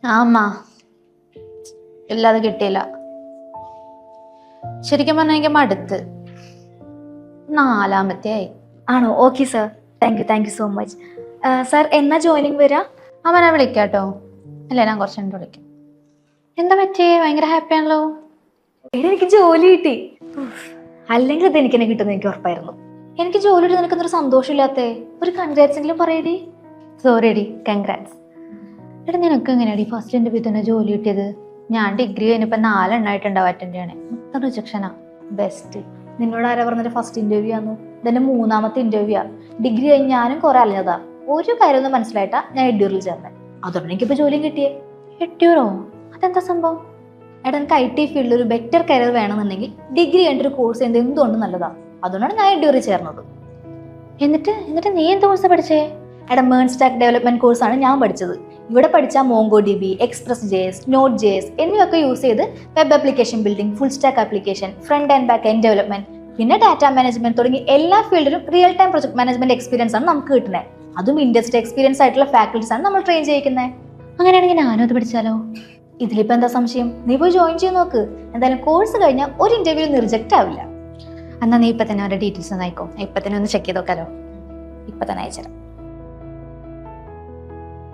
ആമാ ഇല്ലാതെ കിട്ടിയില്ല. ശരിക്കും പറഞ്ഞാൽ എനിക്ക് മടുത്ത്. 4ാമത്തെ ആയി. ആണോ? Okay sir, thank you so much. Sir എന്നാ ജോയിനിങ് വരാ? അവനെ വിളിക്കാട്ടോ. അല്ലേ, ഞാൻ കുറച്ച് കഴിഞ്ഞിട്ട് വിളിക്കാം. എന്താ പറ്റിയേ? ഭയങ്കര ഹാപ്പി ആണല്ലോ. എനിക്ക് ജോലി കിട്ടി. അല്ലെങ്കിൽ അത് എനിക്ക് കിട്ടുന്ന എനിക്ക് ഉറപ്പായിരുന്നു. എനിക്ക് ജോലി കിട്ടി, നിനക്കെന്തൊരു സന്തോഷമില്ലാത്തേ? ഒരു കൺഗ്രാറ്റ്സ് എങ്കിലും പറയടി. Sorry D, congrats. എടാ, നിനക്ക് എങ്ങനെയാടി ഫസ്റ്റ് ഇന്റർവ്യൂ തന്നെ ജോലി കിട്ടിയത്? ഞാൻ ഡിഗ്രി കഴിഞ്ഞപ്പോ 4 എണ്ണായിട്ടുണ്ടാവും അറ്റൻഡ് ചെയ്യണേ. മൊത്തം റിജക്ഷനാ. ബെസ്റ്റ്. നിന്നോട് ആരാ പറഞ്ഞൊരു ഫസ്റ്റ് ഇന്റർവ്യൂ ആന്നു? ഇതെന്റെ 3ാമത്തെ ഇന്റർവ്യൂ ആ. ഡിഗ്രി കഴിഞ്ഞ് ഞാനും കുറെ അലഞ്ഞതാ. ഒരു കാര്യമൊന്നും മനസ്സിലായിട്ടാ ഞാൻ എഡ്യൂറിൽ ചേർന്നത്. അതുകൊണ്ട് എനിക്കിപ്പോ ജോലിയും കിട്ടിയേ. എഡ്യൂറോ? അതെന്താ സംഭവം? എടാ, എനിക്ക് IT ഫീൽഡിൽ ഒരു ബെറ്റർ കരിയർ വേണമെന്നുണ്ടെങ്കിൽ ഡിഗ്രി കഴിഞ്ഞിട്ടൊരു കോഴ്സ് ചെയ്യുന്നത് എന്തുകൊണ്ടും നല്ലതാണ്. അതുകൊണ്ടാണ് ഞാൻ എഡ്യൂറിൽ ചേർന്നത്. എന്നിട്ട് നീ എന്ത് കോഴ്സാണ് പഠിച്ചേ? എടാ, മേൺ സ്റ്റാക്ക് ഡെവലപ്മെന്റ് കോഴ്സാണ് ഞാൻ പഠിച്ചത്. ഇവിടെ പഠിച്ച MongoDB, Express.js, Node.js എന്നിവയൊക്കെ യൂസ് ചെയ്ത് web application building, full stack application, front and back end development, പിന്നെ ഡാറ്റ മാനേജ്മെന്റ് തുടങ്ങി എല്ലാ ഫീൽഡിലും real time project management experience ആണ് നമുക്ക് കിട്ടുന്നത്. അതും ഇൻഡസ്ട്രി എക്സ്പീരിയൻസ് ആയിട്ടുള്ള ഫാക്കൽറ്റീസ് ആണ് നമ്മൾ ട്രെയിൻ ചെയ്യിക്കുന്നത്. അങ്ങനെയാണെങ്കിൽ ഞാനും അത് പഠിച്ചാലോ? ഇതിലിപ്പോ എന്താ സംശയം? നീ പോയി ജോയിൻ ചെയ്ത് നോക്ക്. എന്തായാലും കോഴ്സ് കഴിഞ്ഞാൽ ഒരു ഇന്റർവ്യൂ റിജക്റ്റ് ആവില്ല. എന്നാ നീ ഇപ്പൊ തന്നെ അവരുടെ ഡീറ്റെയിൽസ് ഒന്ന് അയക്കോ. ഇപ്പൊ തന്നെ ഒന്ന് ചെക്ക് ചെയ്ത് നോക്കാലോ. ഇപ്പൊ തന്നെ അയച്ചുതരാം.